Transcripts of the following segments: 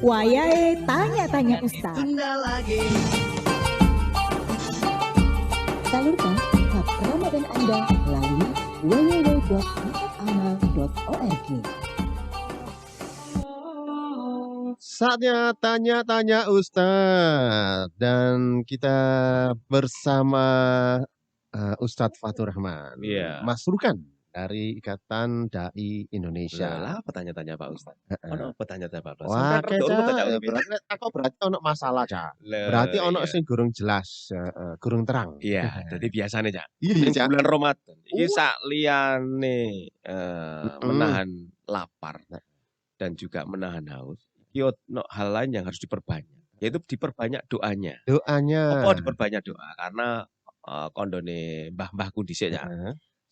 Wayahe tanya-tanya Ustaz. Salurkan hak Ramadan Anda melalui www.kotakanal.org. Saatnya tanya-tanya Ustadz, dan kita bersama Ustadz Fatur Rahman, Iya. Mas Rukan dari Ikatan Dai Indonesia. Lah, tanya-tanya Pak Ustaz. Ono tanya-tanya Pak Ustaz. Wah, Sampai rada urut aja, berarti ono masalah, Cak. Lah, Berarti ono iya. sing gurung jelas, gurung terang. Iya, jadi biasanya Cak. Iya, Ning Cak. bulan Ramadan iki sak liyane menahan lapar dan juga menahan haus. Iki ono hal lain yang harus diperbanyak, yaitu diperbanyak doanya. Doanya. Apa diperbanyak doa? Karena kondone mbah-mbahku dhisik ya.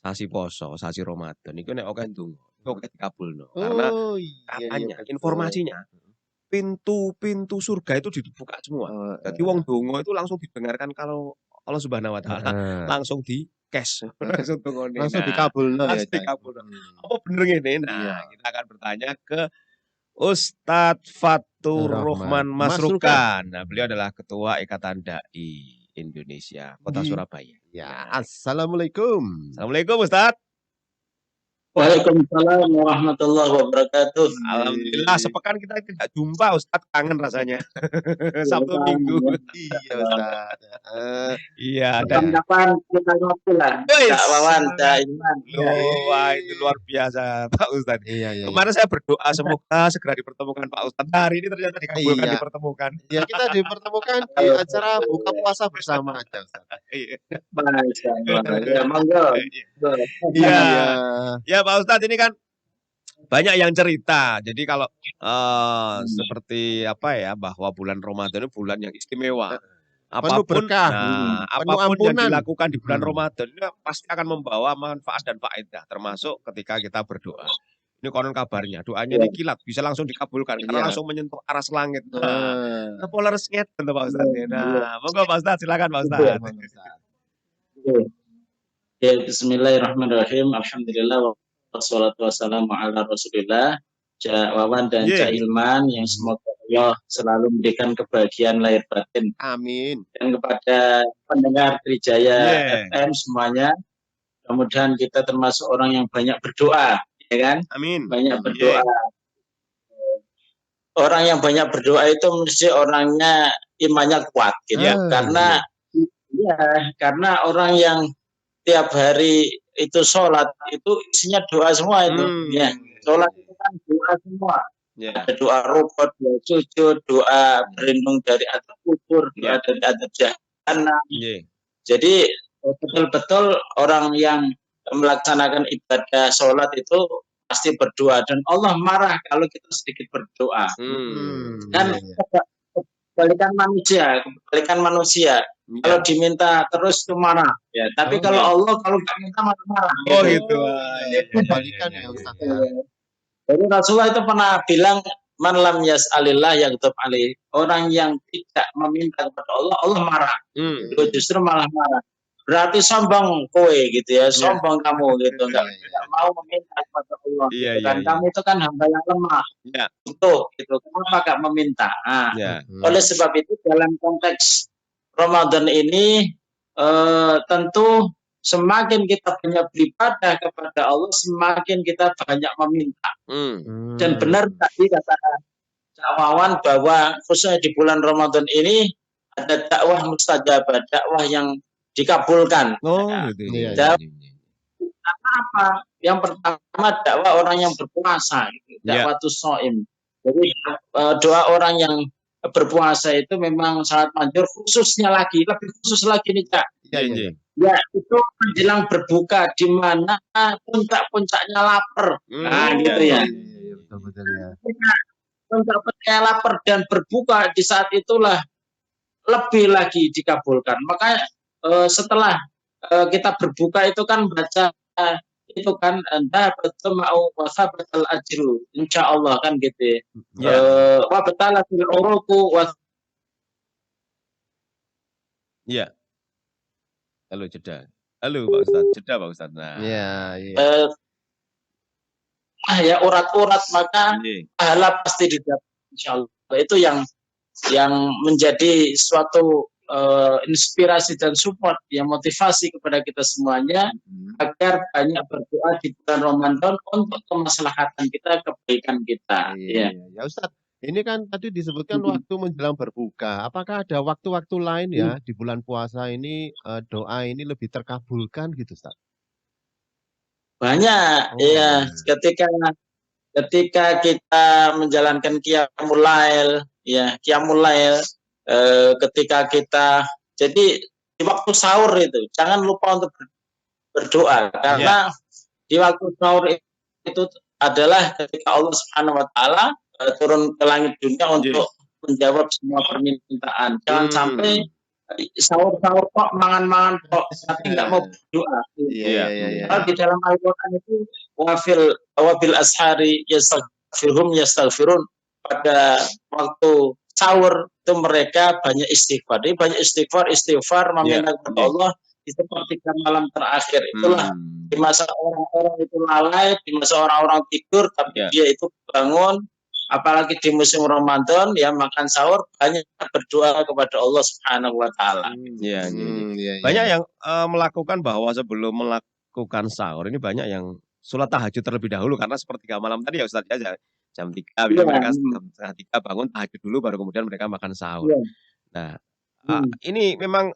Sasi poso, sasi Ramadan iku nek akeh ndonga, iku akeh dikabulno. Karena katanya, informasinya pintu-pintu surga itu dibuka semua. Jadi wong donga itu langsung didengarkan kalau Allah Subhanahu wa taala langsung di cash, langsung dongane. Langsung dikabulno ya. Langsung dikabulno. Apa bener ngene? Nah, kita akan bertanya ke Ustadz Fatur Rahman Mas Rukan. Nah, beliau adalah Ketua Ikatan Dai Indonesia Kota Surabaya. Ya, assalamualaikum. Assalamualaikum Ustadz. Waalaikumsalam warahmatullahi wabarakatuh. Alhamdulillah sepekan kita tidak jumpa Ustadz, kangen rasanya. Sabtu Minggu. Iya Ustadz. Iya, dan Kapan kita ngopi lah. Kak Wawan, Kak Iman. wah itu luar biasa Pak Ustadz. Iya. Kemarin saya berdoa semoga segera dipertemukan Pak Ustadz. Hari ini ternyata dikabulkan, Iya. dipertemukan. Ya, kita dipertemukan di acara buka puasa bersama aja Ustadz. Iya. Ya, monggo. Iya. Ya Pak Ustadz, ini kan banyak yang cerita. Jadi kalau seperti apa ya, bahwa bulan Ramadan itu bulan yang istimewa. Penuh Apapun, berkah, nah, penuh apapun yang ampunan. dilakukan di bulan Ramadan itu pasti akan membawa manfaat dan faedah, termasuk ketika kita berdoa. Ini konon kabarnya, doanya ini kilat, bisa langsung dikabulkan karena langsung menyentuh aras langit. Nah, polar skate tentu Pak Ustadz. Nah, monggo Pak Ustadz, silakan Pak Ustadz. Ya, bismillahirrahmanirrahim. Alhamdulillah wassalatu wassalamu ala Rasulillah. Cak Wawan dan Cak Ilman, yang semoga Allah selalu memberikan kebahagiaan lahir batin. Amin. Dan kepada pendengar Trijaya FM semuanya, mudah-mudahan kita termasuk orang yang banyak berdoa, ya kan? Amin. Banyak berdoa. Orang yang banyak berdoa itu mesti orangnya imannya kuat, gitu. Karena orang yang tiap hari itu sholat itu isinya doa semua itu. Ya, sholat itu kan doa semua. Ada doa rukuk, doa sujud, doa berlindung dari azab kubur, doa dari azab jahanam. Jadi betul-betul orang yang melaksanakan ibadah sholat itu pasti berdoa, dan Allah marah kalau kita sedikit berdoa. Dan kebalikan manusia. Kalau diminta terus itu marah, ya. Tapi kalau Allah kalau nggak minta malah marah. Oh gitu. Kebalikan ya Ustaz. Jadi Rasulullah itu pernah bilang, man lam yas'alillah yaghdab alaih. Orang yang tidak meminta kepada Allah, Allah marah. Itu justru malah marah. Berarti sombong kowe gitu ya, sombong kamu gitu, nggak mau meminta kepada Allah. Dan kamu itu kan hamba yang lemah. Gitu. Kenapa nggak meminta? Nah, oleh sebab itu dalam konteks Ramadan ini tentu semakin kita banyak beribadah kepada Allah, semakin kita banyak meminta. Dan benar tadi kata Cak Wawan bahwa khususnya di bulan Ramadan ini ada dakwah mustajabah, dakwah yang dikabulkan. Apa? Yang pertama dakwah orang yang berpuasa, dakwah shaim. Jadi doa orang yang berpuasa itu memang sangat manjur, lebih khusus lagi nih Cak. Ya, itu menjelang berbuka di mana puncak-puncaknya lapar. Nah, gitu ya. Betul ya. Puncak-puncaknya lapar dan berbuka di saat itulah lebih lagi dikabulkan. Makanya setelah kita berbuka itu kan baca itu kan anda betul mau wasabatal ajru, insya Allah kan gitu ya. Wa batalatil uruku wa. Iya. Halo jeda. Halo Pak Ustadz, jeda Pak Ustadz. Nah. Ya urat-urat maka pahala pasti didapat insya Allah. Itu yang menjadi suatu inspirasi dan support yang motivasi kepada kita semuanya agar banyak berdoa di bulan Ramadan untuk kemaslahatan kita, kebaikan kita. Iya, ya Ustadz. Ini kan tadi disebutkan waktu menjelang berbuka. Apakah ada waktu-waktu lain ya di bulan puasa ini doa ini lebih terkabulkan gitu, Ustadz? Banyak, ya. Ketika kita menjalankan qiyamul lail, ya, qiyamul lail, ketika kita jadi di waktu sahur itu jangan lupa untuk berdoa karena di waktu sahur itu adalah ketika Allah Subhanahu wa taala turun ke langit dunia untuk menjawab semua permintaan. Jangan sampai sahur-sahur kok mangan-mangan kok tapi nggak mau berdoa. Kalau di dalam Al-Qur'an itu wabil ashari yastaghfirun, pada waktu sahur itu mereka banyak istighfar. Jadi banyak istighfar meminta kepada Allah di sepertiga malam terakhir. Itulah di masa orang-orang itu lalai, di masa orang-orang tidur, tapi dia itu bangun. Apalagi di musim Ramadan ya makan sahur banyak berdoa kepada Allah Subhanahu wa taala. Banyak yang melakukan bahwa sebelum melakukan sahur ini banyak yang sholat tahajud terlebih dahulu karena sepertiga malam tadi ya Ustaz ya jam 3 mereka setengah 3 bangun tahajud dulu baru kemudian mereka makan sahur. Nah, ini memang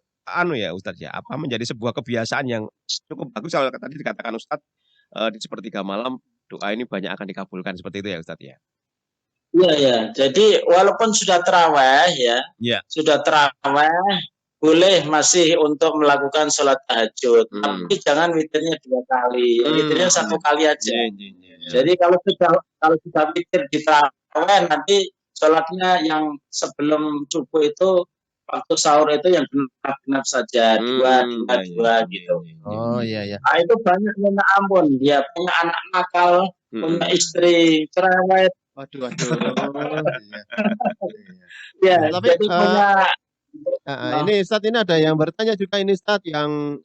ya Ustaz ya, apa menjadi sebuah kebiasaan yang cukup bagus kalau tadi dikatakan Ustaz di sepertiga malam doa ini banyak akan dikabulkan seperti itu ya Ustaz ya. Iya. Jadi walaupun sudah tarawih sudah tarawih boleh masih untuk melakukan sholat tahajud, tapi jangan witirnya 2 kali, witirnya 1 kali aja. Jadi kalau sudah witir di tarawih nanti sholatnya yang sebelum subuh itu waktu sahur itu yang genap-genap saja 2 gitu. Nah, itu banyak minta ampun, ya punya anak nakal, punya istri cerewet. Waduh. Tapi jadi punya ini Ustadz, ini ada yang bertanya juga ini Ustadz yang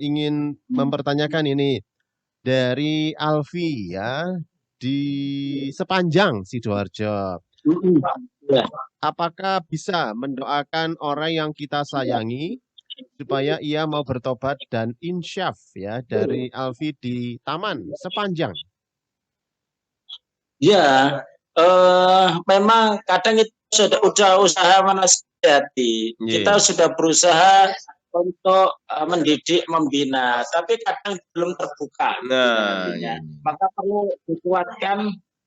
ingin mempertanyakan ini dari Alfi ya di Sepanjang Sidoarjo. Apakah bisa mendoakan orang yang kita sayangi supaya ia mau bertobat dan insyaf ya dari Alfi di Taman Sepanjang? Ya, memang kadang itu sudah usaha menasihati. Kita sudah berusaha untuk mendidik, membina, tapi kadang belum terbuka. Maka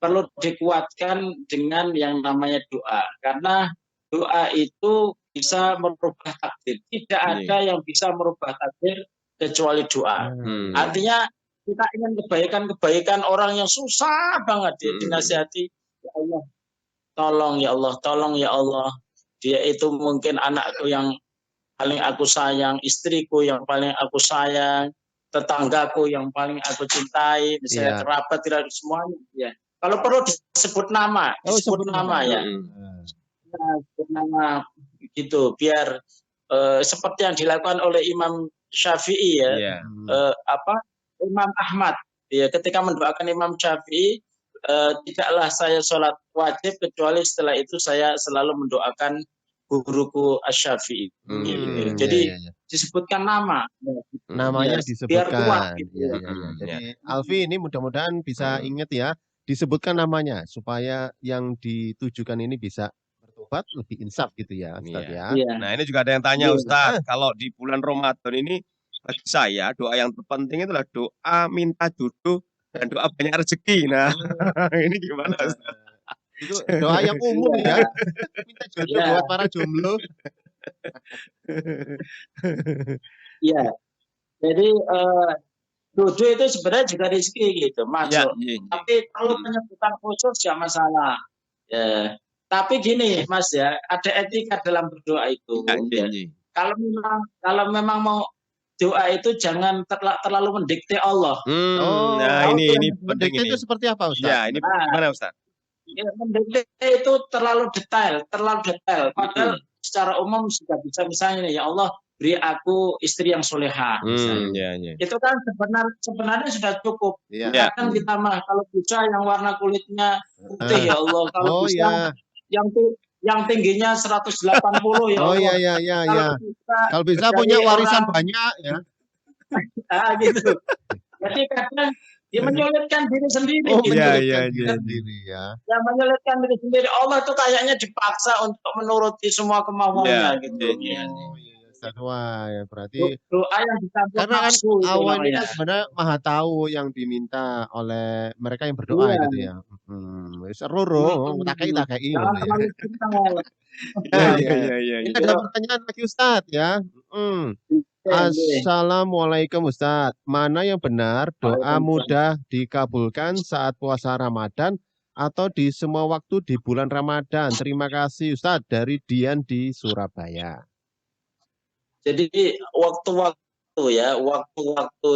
perlu dikuatkan dengan yang namanya doa. Karena doa itu bisa merubah takdir. Tidak ada yang bisa merubah takdir kecuali doa. Artinya kita ingin kebaikan orang yang susah banget dinasihati, ya Allah tolong ya Allah, dia itu mungkin anakku yang paling aku sayang, istriku yang paling aku sayang, tetanggaku yang paling aku cintai, misalnya kerabat tidak semuanya ya. Kalau perlu disebut nama ya. Disebut nama gitu biar seperti yang dilakukan oleh Imam Syafi'i ya. Imam Ahmad ya, ketika mendoakan Imam Syafi'i, tidaklah saya sholat wajib kecuali setelah itu saya selalu mendoakan guruku Asy-Syafi'i. Jadi disebutkan namanya disebutkan. Biar kuat, gitu. Jadi Alfi ini mudah-mudahan bisa ingat ya, disebutkan namanya supaya yang ditujukan ini bisa bertobat lebih insaf gitu ya Ustaz ya. Nah ini juga ada yang tanya Ustaz, kalau di bulan Ramadan ini bagi saya doa yang terpenting itulah doa minta jodoh dan doa banyak rezeki. Nah, ini gimana Ustaz? Itu doa yang umum ya. Minta jodoh buat para jomblo. Iya. Jadi jodoh itu sebenarnya juga rezeki gitu, masuk. Tapi kalau penyebutan khusus ya masalah. Ya. Tapi gini, Mas ya, ada etika dalam berdoa itu. Kalau memang mau doa itu jangan terlalu mendikte Allah. Nah ini mendikte itu seperti apa Ustaz? Ya, ini gimana Ustaz? Ya, mendikte itu terlalu detail. Padahal secara umum sudah bisa misalnya ya Allah beri aku istri yang soleha. Itu kan sebenarnya sudah cukup. Kadang ditambah kalau bisa yang warna kulitnya putih ya Allah. Kalau bisa yang tingginya 180 ya Oh Allah. iya. Kalau bisa Kalau bisa jadi punya warisan orang banyak ya. gitu. Jadi kadang dia menyulitkan diri sendiri. Oh, gitu. menyulitkan iya. diri sendiri ya. Yang menyulitkan diri sendiri. Allah itu kayaknya dipaksa untuk menuruti semua kemauannya gitu. Iya. Oh iya, Ustaz. Wah, ya berarti Doa yang dicampur karena kan nafsu itu Allah ini namanya. kan sebenarnya maha tahu yang diminta oleh mereka yang berdoa Iya. gitu ya. Seru tak kei Jangan terlalu cinta. Iya. Ini ada pertanyaan lagi Ustadz ya. Assalamualaikum Ustadz. Mana yang benar doa mudah dikabulkan saat puasa Ramadan atau di semua waktu di bulan Ramadan? Terima kasih Ustadz dari Dian di Surabaya. Jadi waktu-waktu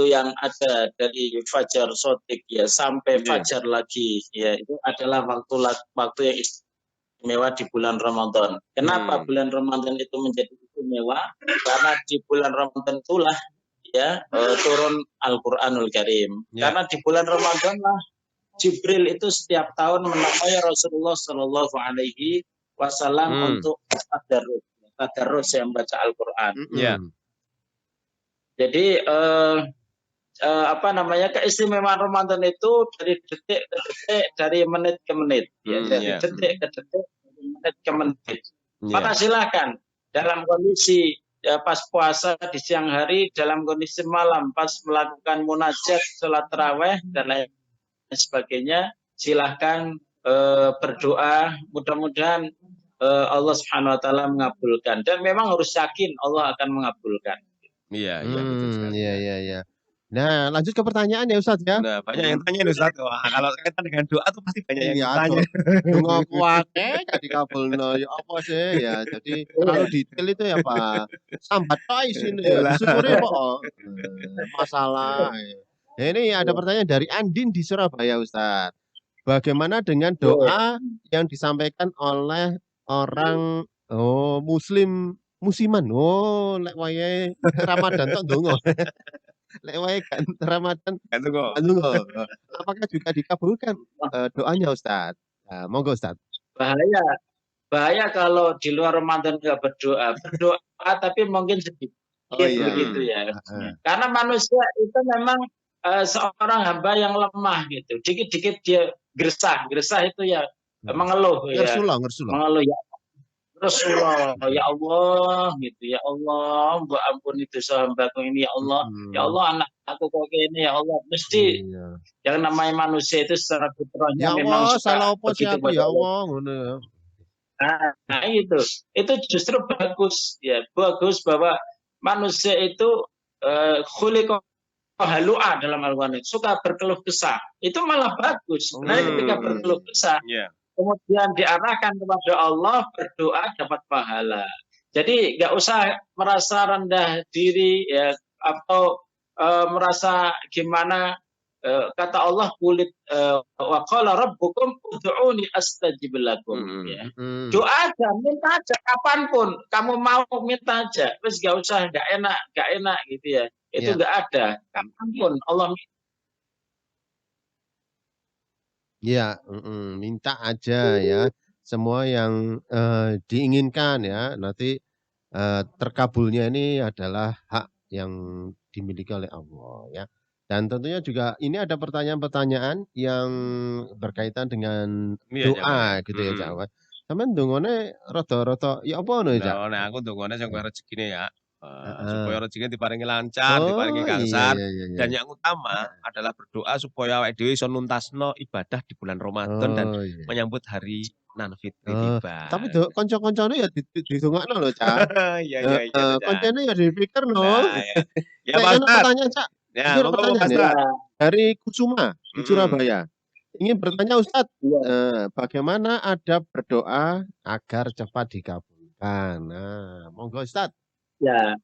yang ada dari fajar sotik ya sampai fajar lagi ya itu adalah waktu yang istimewa di bulan Ramadan. Kenapa bulan Ramadan itu menjadi istimewa? Karena di bulan Ramadan itulah ya turun Al-Qur'anul Karim. Karena di bulan Ramadan lah Jibril itu setiap tahun menemui Rasulullah Shallallahu Alaihi Wasallam untuk tadarrus yang baca Al-Qur'an. Jadi keistimewaan Ramadan itu dari detik ke detik, dari menit ke menit, dari detik ke detik, dari menit ke menit. Maka silakan dalam kondisi pas puasa di siang hari, dalam kondisi malam pas melakukan munajat, sholat taraweh dan lain sebagainya, silahkan berdoa. Mudah-mudahan Allah Subhanahu Wa Taala mengabulkan, dan memang harus yakin Allah akan mengabulkan. Iya, betul sekali. Iya. Nah, lanjut ke pertanyaan ya Ustadz ya. Nah, banyak yang tanya Ustaz. Wah, kalau kaitan dengan doa tuh pasti banyak yang tanya. Donga kuwate gak dikabulno ya apa sih ya. Jadi terlalu detail itu ya Pak. Sambat tok isine ya. Disyukuri kok. Masalah. Ya, ini ada pertanyaan dari Andin di Surabaya Ustadz. Bagaimana dengan doa yang disampaikan oleh orang musiman? Oh, lek wayahe Ramadan tok ndonga. Lek wae kan Ramadan kan ndonga. Apakah juga dikabulkan doanya Ustaz? Nah, monggo Ustaz. Bahaya kalau di luar Ramadan nggak berdoa tapi mungkin sedikit begitu ya. Karena manusia itu memang seorang hamba yang lemah gitu. Dikit-dikit dia gersah itu ya mengeluh ya. Ngersulah. Mengeluh ya. Rasulullah, ya Allah gitu, ya Allah, mbak ampun itu sahabatku ini, ya Allah anak aku kok ini, ya Allah, mesti yang namanya manusia itu secara fitrahnya ya memang Allah, suka salah apa sih begitu aku ya Allah, ngono ya. Nah itu justru bagus ya, bagus bahwa manusia itu khuliqa halu'a dalam Al-Quran, suka berkeluh kesah, itu malah bagus. Sebenarnya ketika berkeluh kesah, kemudian diarahkan kepada Allah, berdoa dapat pahala. Jadi nggak usah merasa rendah diri ya atau merasa gimana. Kata Allah, kulit wa qala rabbukum ud'uni astajib lakum. Doa aja, minta aja kapanpun kamu mau, minta aja. Terus nggak usah nggak enak gitu ya. Itu nggak ada. Kapanpun Allah minta aja ya. Semua yang diinginkan ya. Nanti terkabulnya ini adalah hak yang dimiliki oleh Allah ya. Dan tentunya juga ini ada pertanyaan-pertanyaan yang berkaitan dengan doa gitu ya Jawa. Sampeyan ndongone rada-rada ya apa ngono ya? Nah, aku ndongone sing rezekine ya. Supaya rezekinya diparingi lancar, diparingi gangsar, dan yang utama adalah berdoa supaya awake dhewe iso nuntasno ibadah di bulan Ramadan dan menyambut hari Nan Fitri tiba. Tapi kanca-kancane ya didongakno lho, Cak. Iya. Kancane ya dipikirno. Ya, Pak Ustaz. Pertanyaan, Cak. Ya, pertanyaan ya. Dari Kusuma di Surabaya. Ingin bertanya Ustadz, bagaimana adab berdoa agar cepat dikabulkan? Nah, monggo Ustadz. Ya,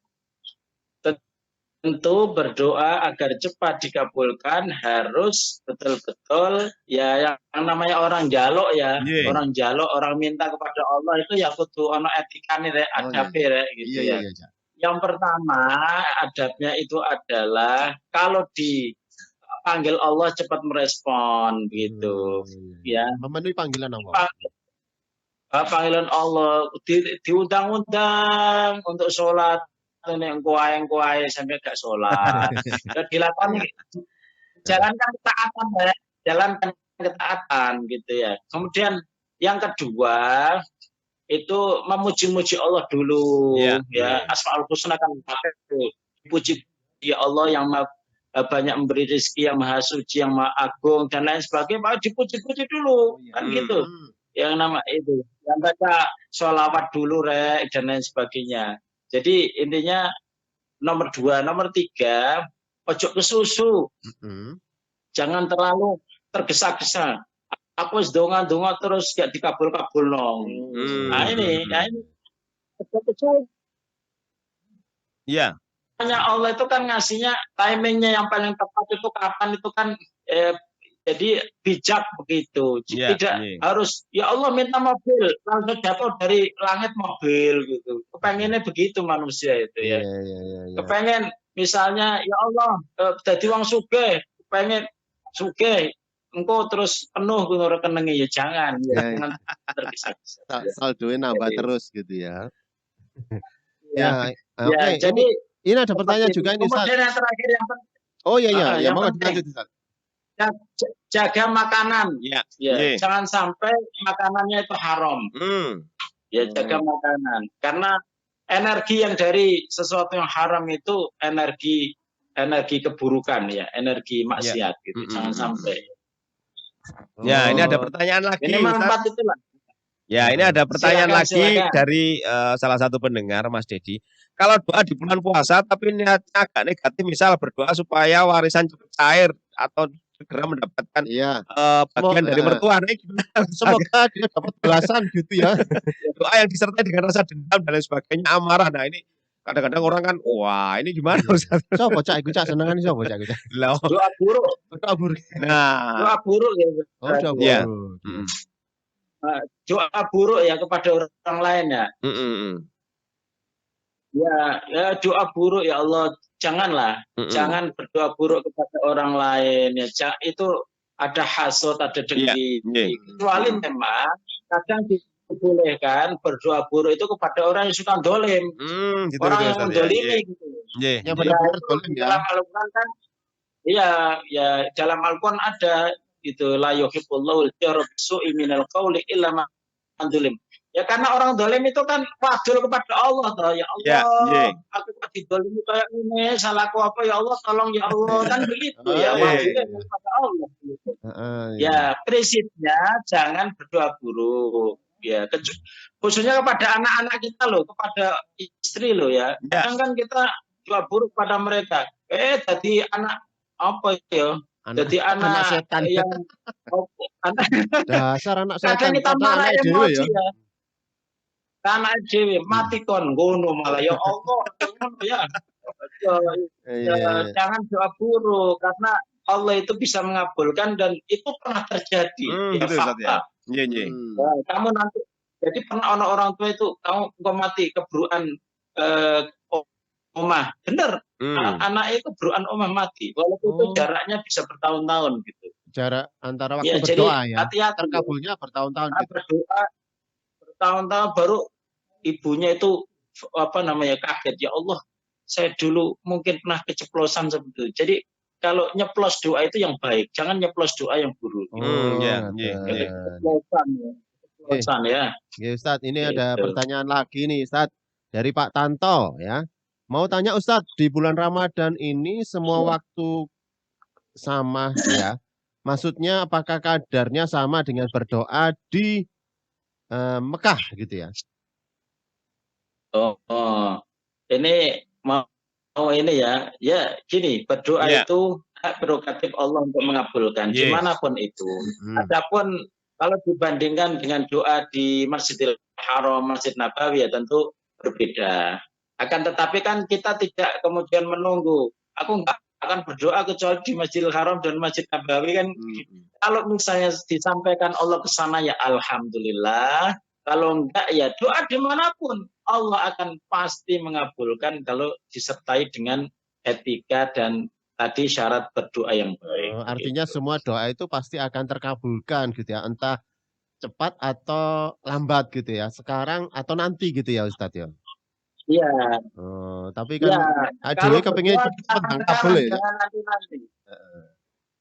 tentu berdoa agar cepat dikabulkan harus betul-betul ya yang namanya orang jaluk ya, orang jaluk, orang minta kepada Allah itu ya kudu ono etikane rek, adabe rek gitu ya. Yang pertama adabnya itu adalah kalau dipanggil Allah cepat merespon gitu ya. Memenuhi panggilan Allah. panggilan Allah diundang-undang untuk sholat nek engko ae sampai gak sholat. Ya dilakoni jalankan ketaatan ya, jalankan ketaatan gitu ya. Kemudian yang kedua itu memuji-muji Allah dulu ya. Asmaul Husna kan dipuji ya Allah yang banyak memberi rezeki, yang maha suci, yang maha agung dan lain sebagainya, mau dipuji-puji dulu kan gitu. Yang nama itu, yang baca sholawat dulu rek dan lain sebagainya. Jadi intinya nomor 2, nomor 3, ojo kesusu. Jangan terlalu tergesa-gesa. Aku wis donga-donga terus gak dikabul-kabul nong. Nah ini betul-betul. Iya. Hanya Allah itu kan ngasihnya timingnya yang paling tepat itu kapan itu kan jadi bijak begitu. Tidak harus ya Allah minta mobil langsung jatuh dari langit mobil gitu. Kepengennya begitu manusia itu ya. Kepengen misalnya ya Allah jadi wong sugih, kepengen sugih engkau terus penuh rekeningnya ya jangan jangan tergesa-gesa. Saldonya nambah terus gitu ya. Ya, Oke. jadi ini ada pertanyaan juga ini Ustaz. Kemudian yang terakhir yang mau dilanjut Ustaz. Jaga makanan. Jangan sampai makanannya itu haram. Ya jaga makanan. Karena energi yang dari sesuatu yang haram itu energi keburukan ya, energi maksiat gitu. Jangan sampai. Ya, ini ada pertanyaan lagi. Ini manfaat itulah. Ya, ini ada pertanyaan silakan. Dari salah satu pendengar, Mas Dedi. Kalau doa di bulan puasa tapi niatnya agak negatif, misal berdoa supaya warisan cepat cair atau segera mendapatkan bagian dari mertua, semoga dia dapat balasan gitu ya. Doa yang disertai dengan rasa dendam dan lain sebagainya, amarah. Nah ini kadang-kadang orang kan, wah ini gimana Ustaz? Coba cak, iku cak senengan coba cak. Doa buruk. Nah, doa buruk ya. Doa buruk. Doa buruk ya kepada orang lain ya. Ya doa buruk ya Allah, janganlah, jangan berdoa buruk kepada orang lain ya. Itu ada hasut, ada dengki. Kecuali memang kadang dibolehkan berdoa buruk itu kepada orang yang suka dolim, orang yang mendolimi gitu. Yang benar-benar dolim ya. Dalam Al-Quran kan, ya dalam Al-Quran ada itu la yuhibbullahu al-jahra bisu'i minal qawli illa man dolim. Ya karena orang dolim itu kan wadul kepada Allah toh. Ya Allah, aku tadi dolim kayak ini, salahku apa ya Allah, tolong ya Allah, kan begitu ya. Wadulnya kepada Allah. Ya prinsipnya jangan berdoa buruk. Ya khususnya kepada anak-anak kita loh, kepada istri loh ya. Kadang kan kita doa buruk pada mereka. Tadi anak apa ya? Jadi anak setan yang dasar anak setan. Kadang kita marah emosi ya. Anak dewi mati kon ngono malah ya Allah ya. Jangan doa buruk karena Allah itu bisa mengabulkan dan itu pernah terjadi. Fakta. Kamu nanti jadi pernah orang tua itu kamu mati keburukan omah bener. Anak itu keburukan omah mati walaupun itu jaraknya bisa bertahun-tahun gitu. Jarak antara waktu berdoa ya. Hati-hati. Terkabulnya bertahun-tahun gitu. Berdoa bertahun-tahun baru ibunya itu kaget ya Allah, saya dulu mungkin pernah keceplosan seperti itu. Jadi kalau nyeplos doa itu yang baik, jangan nyeplos doa yang buruk. Keceplosan ya. Ustaz, ini ada pertanyaan lagi nih Ustaz dari Pak Tanto ya. Mau tanya Ustaz, di bulan Ramadan ini semua waktu sama ya. Maksudnya apakah kadarnya sama dengan berdoa di Mekah gitu ya? Ini mau ini ya gini, berdoa itu hak prerogatif Allah untuk mengabulkan dimanapun itu. Adapun kalau dibandingkan dengan doa di Masjidil Haram, Masjid Nabawi ya tentu berbeda. Akan tetapi kan kita tidak kemudian menunggu. Aku nggak akan berdoa kecuali di Masjidil Haram dan Masjid Nabawi kan. Kalau misalnya disampaikan Allah ke sana ya alhamdulillah. Kalau enggak ya doa dimanapun Allah akan pasti mengabulkan kalau disertai dengan etika dan tadi syarat berdoa yang baik. Artinya semua doa itu pasti akan terkabulkan gitu ya. Entah cepat atau lambat gitu ya? Sekarang atau nanti gitu ya Ustadz ya? Iya, Tapi iya. kan Kalau dhewe kepengin berdoa cepet-cepet Bang sekarang, kabul ya. jangan nanti-nanti. Heeh.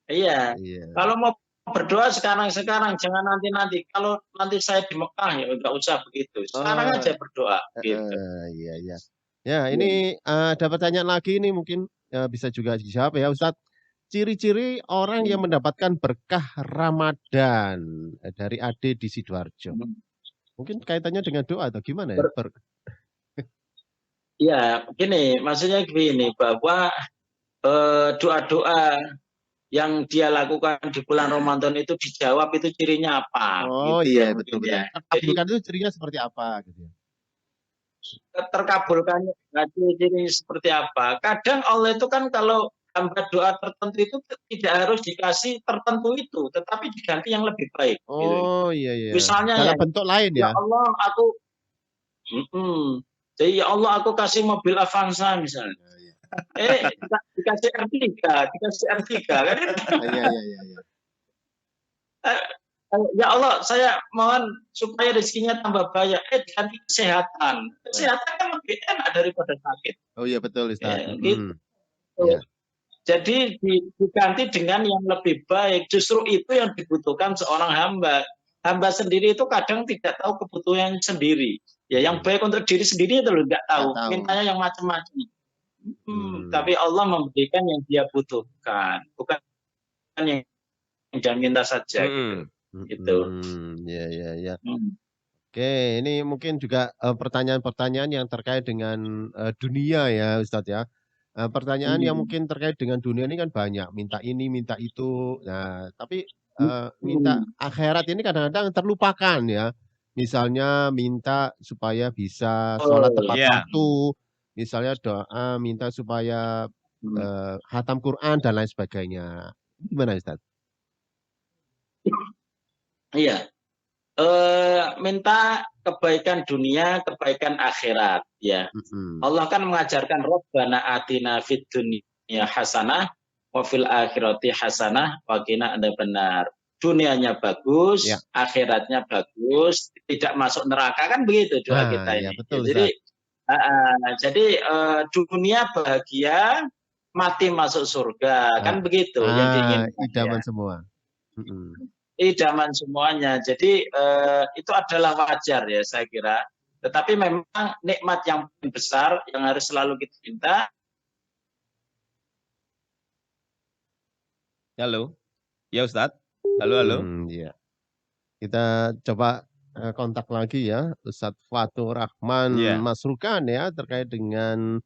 Iya. Iya. Kalau mau berdoa sekarang-sekarang, jangan nanti-nanti. Kalau nanti saya di Mekah ya nggak usah begitu. Sekarang Oh, aja berdoa gitu. iya iya. Ya, ini ada pertanyaan lagi ini mungkin bisa juga dijawab ya Ustadz. Ciri-ciri orang yang mendapatkan berkah Ramadan dari Ade di Sidoarjo. Mungkin kaitannya dengan doa atau gimana ya? Ya, gini, maksudnya gini bahwa doa-doa yang dia lakukan di bulan Ramadan itu dijawab itu cirinya apa? Oh Gitu iya ya betul mungkin betul. ya. Jadi Terkabulkan itu cirinya seperti apa gitu ya? terkabulkannya ciri seperti apa? Kadang Allah itu kan kalau hamba doa tertentu itu tidak harus dikasih tertentu itu, tetapi diganti yang lebih baik. Gitu. Oh iya iya. Misalnya Dalam ya, bentuk lain ya ya. Allah aku, jadi ya Allah aku kasih mobil Avanza misalnya. Dikasih R3, dikasih R3 kan? Iya iya iya. Ya Allah, saya mohon supaya rezekinya tambah banyak. Ganti kesehatan. Kesehatan kan lebih enak daripada sakit. Oh iya betul Ustaz. Ya, gitu. Ya. Jadi diganti dengan yang lebih baik. Justru itu yang dibutuhkan seorang hamba. Hamba sendiri itu kadang tidak tahu kebutuhan sendiri. Ya, yang baik untuk diri sendiri itu loh nggak tahu. Mintanya yang macam-macam. Tapi Allah memberikan yang dia butuhkan, bukan yang dia minta saja. Gitu. Ya. Oke, ini mungkin juga pertanyaan-pertanyaan yang terkait dengan dunia ya Ustadz ya. Pertanyaan yang mungkin terkait dengan dunia ini kan banyak, minta ini, minta itu. Nah, tapi minta akhirat ini kadang-kadang terlupakan ya. Misalnya minta supaya bisa sholat tepat waktu, misalnya doa minta supaya khatam Quran dan lain sebagainya. Gimana Ustadz? Iya. Minta kebaikan dunia, kebaikan akhirat ya. Allah kan mengajarkan Rabbana atina fid dunya hasanah wa fil akhirati hasanah wa qina adzabannar. Dunianya bagus, akhiratnya bagus, tidak masuk neraka kan begitu doa kita ini. Ya, betul, jadi dunia bahagia, mati masuk surga kan begitu yang diinginkan. Idaman semua. Idaman semuanya. Jadi itu adalah wajar ya saya kira. Tetapi memang nikmat yang besar yang harus selalu kita minta. Halo, ya Ustadz. Halo. Iya. Kita coba kontak lagi ya Ustadz Fatur Rahman Masrukan ya terkait dengan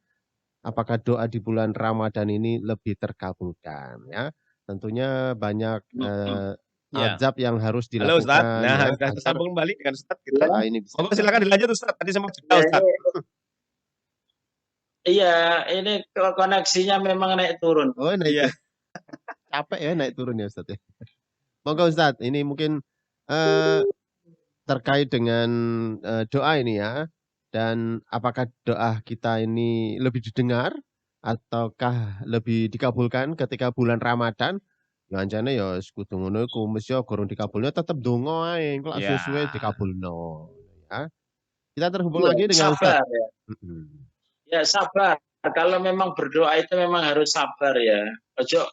apakah doa di bulan Ramadan ini lebih terkabulkan ya. Tentunya banyak azab yang harus dilakukan. Halo Ustadz. Nah, kita sambung kembali dengan Ustadz kita. Ini bisa. Silakan dilanjut Ustadz. Tadi sempat jeda Ustadz. Iya, ini koneksinya memang naik turun. Oh, naik. Capek ya naik turun ya Ustadz ya. Monggo Ustadz, ini mungkin terkait dengan doa ini ya. Dan apakah doa kita ini lebih didengar ataukah lebih dikabulkan ketika bulan Ramadan? Ngancane ya kudu ngono iku mesti ya gorong dikabulno tetep donga ae engko suwe dikabulno ya. Kita terhubung lagi dengan sabar Ustaz. Ya. Ya sabar. Kalau memang berdoa itu memang harus sabar ya. Ojo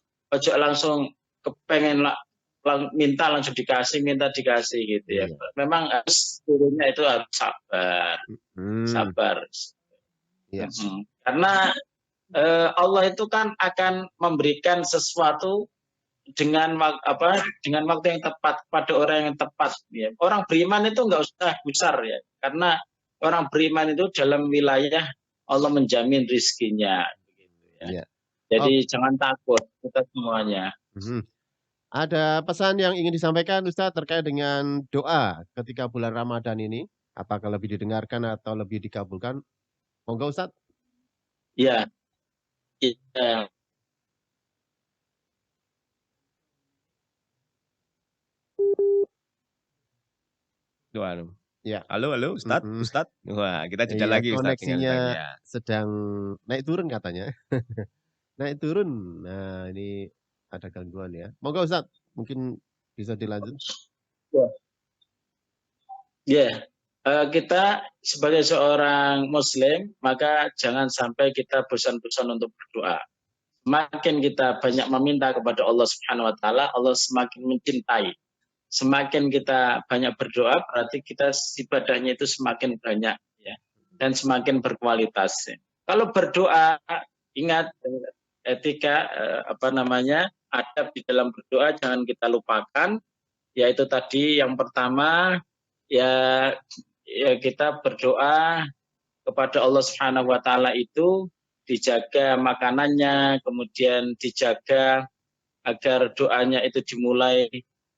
langsung kepengen minta langsung dikasih, minta dikasih gitu ya. Memang harus turunnya itu harus sabar. Sabar. Karena Allah itu kan akan memberikan sesuatu dengan waktu yang tepat pada orang yang tepat ya. Orang beriman itu nggak usah besar ya, karena orang beriman itu dalam wilayah Allah menjamin rizkinya begitu ya. Jadi jangan takut kita semuanya. Ada pesan yang ingin disampaikan Ustadz terkait dengan doa ketika bulan Ramadan ini, apakah lebih didengarkan atau lebih dikabulkan? Monggo Ustadz. Ya. Ya. Halo Ustadz. Wah, kita jeda lagi Ustadz. Koneksinya sedang naik turun katanya. Naik turun. Nah, ini ada gangguan ya. Monggo Ustadz, mungkin bisa dilanjut. Ya, kita sebagai seorang Muslim, maka jangan sampai kita bosan-bosan untuk berdoa. Semakin kita banyak meminta kepada Allah Subhanahu wa taala, Allah semakin mencintai. Semakin kita banyak berdoa, berarti kita ibadahnya itu semakin banyak ya, dan semakin berkualitas. Kalau berdoa, ingat etika adab di dalam berdoa jangan kita lupakan, yaitu tadi yang pertama ya kita berdoa kepada Allah Subhanahu wa taala itu dijaga makanannya, kemudian dijaga agar doanya itu dimulai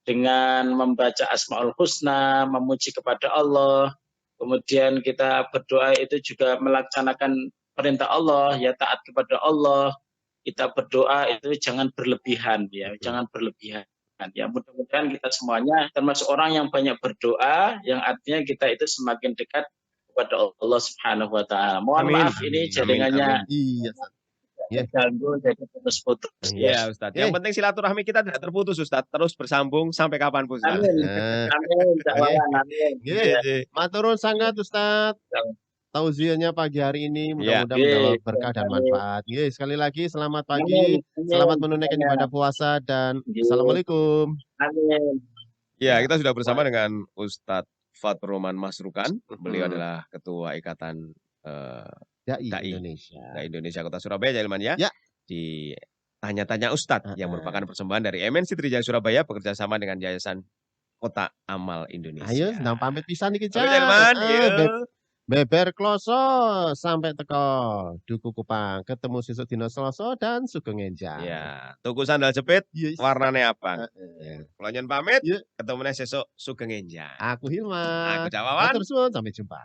dengan membaca Asmaul Husna, memuji kepada Allah. Kemudian kita berdoa itu juga melaksanakan perintah Allah, ya taat kepada Allah. Kita berdoa itu jangan berlebihan ya, jangan berlebihan. Ya mudah-mudahan kita semuanya termasuk orang yang banyak berdoa, yang artinya kita itu semakin dekat kepada Allah Subhanahu wa taala. Mohon maaf ini jaringannya Iya, Ustaz. terganggu jadi putus-putus. Iya, Ustaz. Yang penting silaturahmi kita tidak terputus, Ustaz. Terus bersambung sampai kapanpun, Ustaz. Amin. Amin. Amin. Nggih, matur sangat Ustaz. Tausiahnya pagi hari ini mudah-mudahan mendapat berkah dan manfaat. Nggih, sekali lagi selamat pagi, selamat menunaikan ibadah puasa dan assalamualaikum. Amin. Ya, kita sudah bersama dengan Ustadz Fatur Roman Masrukan. Beliau adalah Ketua Ikatan Dai Dai Indonesia. Dai Indonesia Kota Surabaya, Jailman ya. Ya. Di Tanya-Tanya Ustadz yang merupakan persembahan dari MNC Trijaya Surabaya bekerja sama dengan Yayasan Kota Amal Indonesia. Ayo, nang pamit pisan iki, Cak. Oke, Jailman. Beber kloso sampai teko Duku Kupang. Ketemu sesuk dina Selasa dan Sugeng Enjang. Ya, tuku sandal jepit Yes. warnane apa? Kalau nyen pamit, Ya. ketemu sesuk Sugeng Enjang. Aku Hilman. Aku Jawawan. Matur suwun, sampai jumpa.